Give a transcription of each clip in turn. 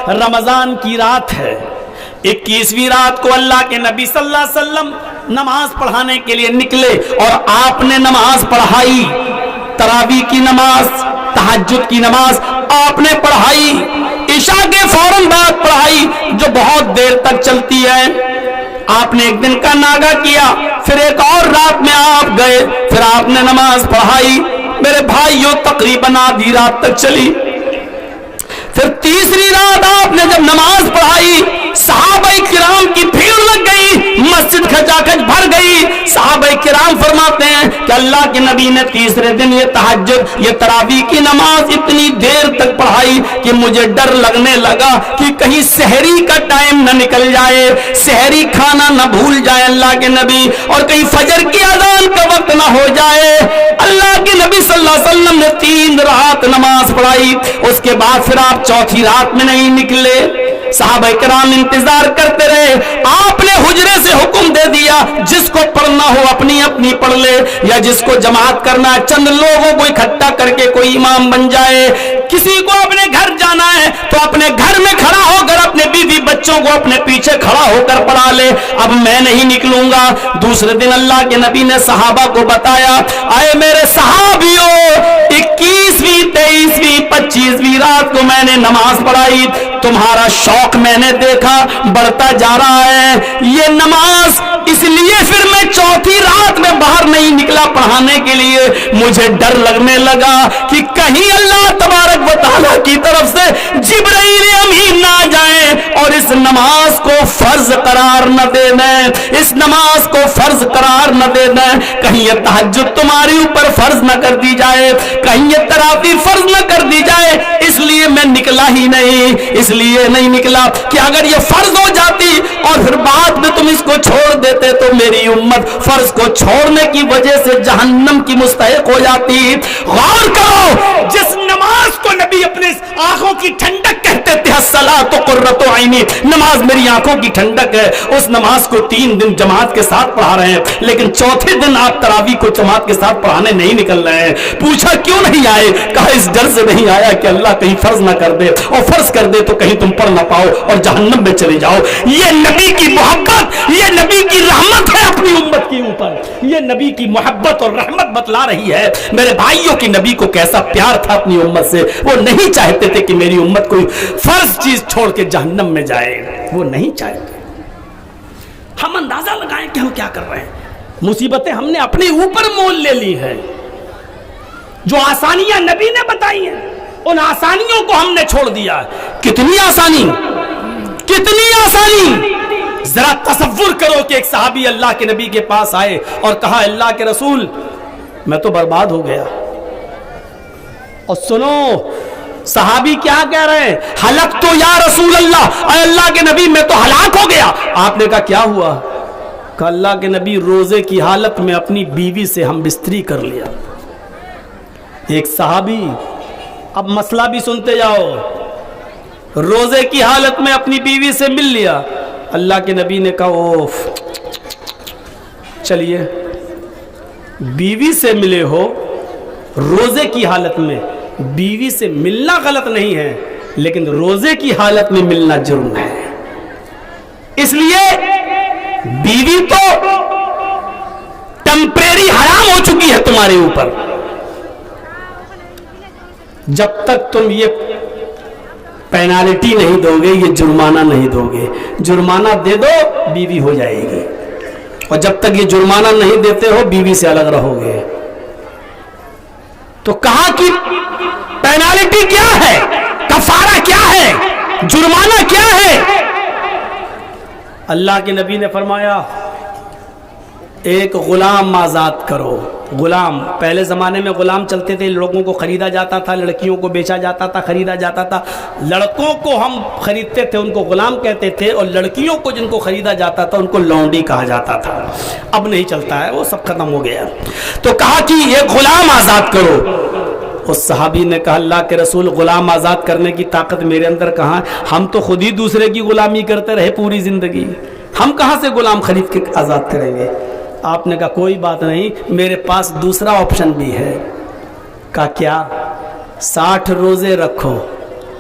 رمضان کی رات ہے، 21ویں رات کو اللہ کے نبی صلی اللہ علیہ وسلم نماز پڑھانے کے لیے نکلے اور آپ نے نماز پڑھائی، تراویح کی نماز، تہجد کی نماز آپ نے پڑھائی، عشاء کے فوراً بعد پڑھائی جو بہت دیر تک چلتی ہے۔ آپ نے ایک دن کا ناگا کیا، پھر ایک اور رات میں آپ گئے، پھر آپ نے نماز پڑھائی، میرے بھائیوں تقریباً آدھی رات تک چلی۔ پھر تیسری رات آپ نے جب نماز پڑھائی، صحابہ کرام کی بھیڑ لگ گئی، مسجد کھچا کھچ بھر گئی۔ صحابہ کرام فرماتے ہیں کہ اللہ کے نبی نے تیسرے دن یہ تہجد، یہ تراویح کی نماز اتنی دیر تک پڑھائی کہ مجھے ڈر لگنے لگا کہ کہیں سحری کا ٹائم نہ نکل جائے، سحری کھانا نہ بھول جائے اللہ کے نبی، اور کہیں فجر کی اذان کا وقت نہ ہو جائے۔ اللہ کے نبی صلی اللہ علیہ وسلم نے 3 رات نماز پڑھائی، اس کے بعد پھر آپ چوتھی رات میں نہیں نکلے۔ صحابہ کرام انتظار کرتے رہے، آپ نے حجرے سے حکم دے دیا جس کو پڑھنا ہو اپنی اپنی پڑھ لے، یا جس کو جماعت کرنا ہے چند لوگوں کو اکٹھا کر کے کوئی امام بن جائے، کسی کو اپنے گھر جانا ہے تو اپنے گھر میں کھڑا ہو کر اپنے بیوی بچوں کو اپنے پیچھے کھڑا ہو کر پڑھا لے، اب میں نہیں نکلوں گا۔ دوسرے دن اللہ کے نبی نے صحابہ کو بتایا، آئے میرے صحابیوں، 21ویں 23ویں 25ویں رات کو میں نے نماز پڑھائی، تمہارا شوق میں نے دیکھا بڑھتا جا رہا ہے، یہ نماز اس لیے پھر میں چوتھی رات میں باہر نہیں نکلا پڑھانے کے لیے، مجھے ڈر لگنے لگا کہ کہیں اللہ تبارک و تعالیٰ کی طرف سے جبرائیل امین نہ آ جائیں اور اس نماز کو فرض قرار نہ دے دیں، اس نماز کو فرض قرار نہ دے دیں، کہیں یہ تہجد تمہاری اوپر فرض نہ کر دی جائے، کہیں یہ تراویح فرض نہ کر دی جائے، اس لیے میں نکلا ہی نہیں، اس لیے نہیں نکلا کہ اگر یہ فرض ہو جاتی اور پھر بعد میں تم اس کو چھوڑ دیتے تو میری امت فرض کو چھوڑنے کی وجہ سے جہنم کی مستحق ہو جاتی۔ غور کرو، جس نماز کو نبی اپنے آنکھوں کی ٹھنڈک کہتے تھے، الصلاۃ قرۃ عینی، نماز میری آنکھوں کی ٹھنڈک ہے، اس نماز کو 3 دن جماعت کے ساتھ پڑھا رہے ہیں، لیکن چوتھے دن آپ تراویح کو جماعت کے ساتھ پڑھانے نہیں نکل رہے ہیں۔ پوچھا کیوں نہیں آئے؟ کہا اس ڈر سے نہیں آیا کہ اللہ کہیں فرض نہ کر دے، اور فرض کر دے تو کہیں تم پڑھ نہ پاؤ اور جہنم میں چلے جاؤ۔ یہ نبی کی محبت، یہ نبی کی رحمت ہے اپنی امت کے اوپر، یہ نبی کی محبت اور رحمت بتلا رہی ہے۔ میرے بھائیوں کی نبی کو کیسا پیار تھا اپنی امت سے، وہ نہیں چاہتے تھے کہ میری امت کوئی فرض چیز چھوڑ کے جہنم میں جائے، وہ نہیں چاہتے۔ ہم اندازہ لگائیں کہ ہم کیا کر رہے ہیں، مصیبتیں ہم نے اپنے اوپر مول لے لی ہیں۔ جو آسانیاں نبی نے بتائی ہیں ان آسانیوں کو ہم نے چھوڑ دیا۔ کتنی آسانی، کتنی آسانی! ذرا تصور کرو کہ ایک صحابی اللہ کے نبی کے پاس آئے اور کہا اللہ کے رسول میں تو برباد ہو گیا۔ اور سنو صحابی کیا کہہ رہے ہیں، ہلک تو یا رسول اللہ، اے اللہ کے نبی میں تو ہلاک ہو گیا۔ آپ نے کہا کیا ہوا؟ کہ اللہ کے نبی روزے کی حالت میں اپنی بیوی سے ہم بستری کر لیا۔ ایک صحابی، اب مسئلہ بھی سنتے جاؤ، روزے کی حالت میں اپنی بیوی سے مل لیا۔ اللہ کے نبی نے کہا اوف، چلیے بیوی سے ملے ہو روزے کی حالت میں، بیوی سے ملنا غلط نہیں ہے لیکن روزے کی حالت میں ملنا جرم ہے، اس لیے بیوی تو ٹیمپریری حرام ہو چکی ہے تمہارے اوپر، جب تک تم یہ پینالٹی نہیں دو گے، یہ جرمانہ نہیں دو گے، جرمانہ دے دو بیوی ہو جائے گی، اور جب تک یہ جرمانہ نہیں دیتے ہو بیوی سے الگ رہو گے۔ تو کہا کہ پینالٹی کیا ہے، کفارہ کیا ہے، جرمانہ کیا ہے؟ اللہ کے نبی نے فرمایا ایک غلام آزاد کرو۔ غلام، پہلے زمانے میں غلام چلتے تھے، لڑکوں کو خریدا جاتا تھا، لڑکیوں کو بیچا جاتا تھا، خریدا جاتا تھا۔ لڑکوں کو ہم خریدتے تھے ان کو غلام کہتے تھے، اور لڑکیوں کو جن کو خریدا جاتا تھا ان کو لونڈی کہا جاتا تھا۔ اب نہیں چلتا ہے، وہ سب ختم ہو گیا۔ تو کہا کہ یہ غلام آزاد کرو۔ اس صحابی نے کہا اللہ کے رسول غلام آزاد کرنے کی طاقت میرے اندر کہاں، ہم تو خود ہی دوسرے کی غلامی کرتے رہے پوری زندگی، ہم کہاں سے غلام خرید کے آزاد کریں گے؟ آپ نے کہا کوئی بات نہیں، میرے پاس دوسرا آپشن بھی ہے۔ کہا کیا؟ 60 روزے رکھو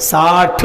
60,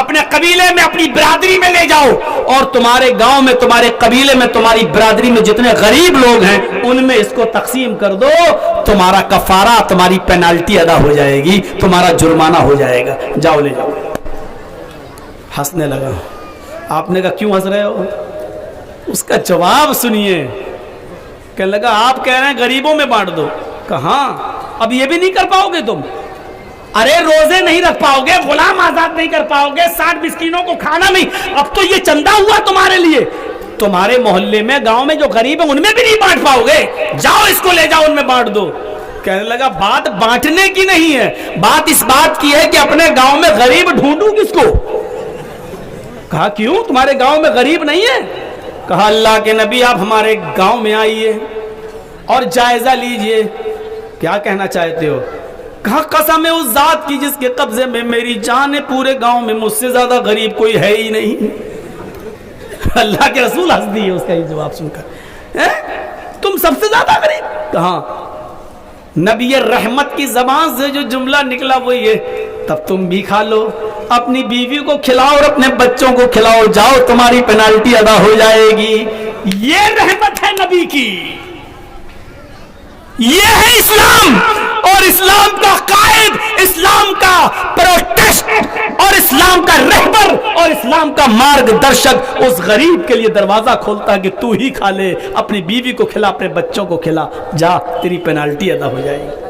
اپنے قبیلے میں اپنی برادری میں لے جاؤ اور تمہارے گاؤں میں تمہارے قبیلے میں تمہاری برادری میں جتنے غریب لوگ ہیں ان میں اس کو تقسیم کر دو, تمہارا کفارہ تمہاری پینالٹی ادا ہو جائے گی, تمہارا جرمانہ ہو جائے گا, جاؤ لے جاؤ. ہنسنے لگا. آپ نے کہا کیوں ہنس رہے ہو؟ اس کا جواب سنیے. کہنے لگا آپ کہہ رہے ہیں غریبوں میں بانٹ دو. کہاں اب یہ بھی نہیں کر پاؤ گے تم؟ ارے روزے نہیں رکھ پاؤ گے, غلام آزاد نہیں کر پاؤ گے, 60 مسکینوں کو کھانا نہیں, اب تو یہ چندہ ہوا تمہارے لیے, تمہارے محلے میں گاؤں میں جو غریب ہیں ان میں بھی نہیں بانٹ پاؤ گے, جاؤ اس کو لے جاؤ ان میں بانٹ دو. کہنے لگا بات بانٹنے کی نہیں ہے, بات اس بات کی ہے کہ اپنے گاؤں میں غریب ڈھونڈوں کس کو. کہا کیوں تمہارے گاؤں میں غریب نہیں ہے؟ کہا اللہ کے نبی آپ ہمارے گاؤں میں آئیے اور جائزہ لیجئے. کیا کہنا چاہتے ہو؟ کہا قسم ہے اس ذات کی جس کے قبضے میں میری جان ہے, پورے گاؤں میں مجھ سے زیادہ غریب کوئی ہے ہی نہیں. اللہ کے رسول ہنس دیے اس کا یہ جواب سن کر. تم سب سے زیادہ غریب؟ کہاں نبی رحمت کی زبان سے جو جملہ نکلا وہ یہ, تب تم بھی کھا لو, اپنی بیوی کو کھلاؤ اور اپنے بچوں کو کھلاؤ, جاؤ تمہاری پینالٹی ادا ہو جائے گی. یہ رحمت ہے نبی کی, یہ ہے اسلام. اور اسلام کا قائد, اسلام کا پروٹیسٹ اور اسلام کا رہبر اور اسلام کا مارگ درشک اس غریب کے لیے دروازہ کھولتا ہے کہ تو ہی کھا لے, اپنی بیوی کو کھلا, اپنے بچوں کو کھلا, جا تیری پینالٹی ادا ہو جائے گی.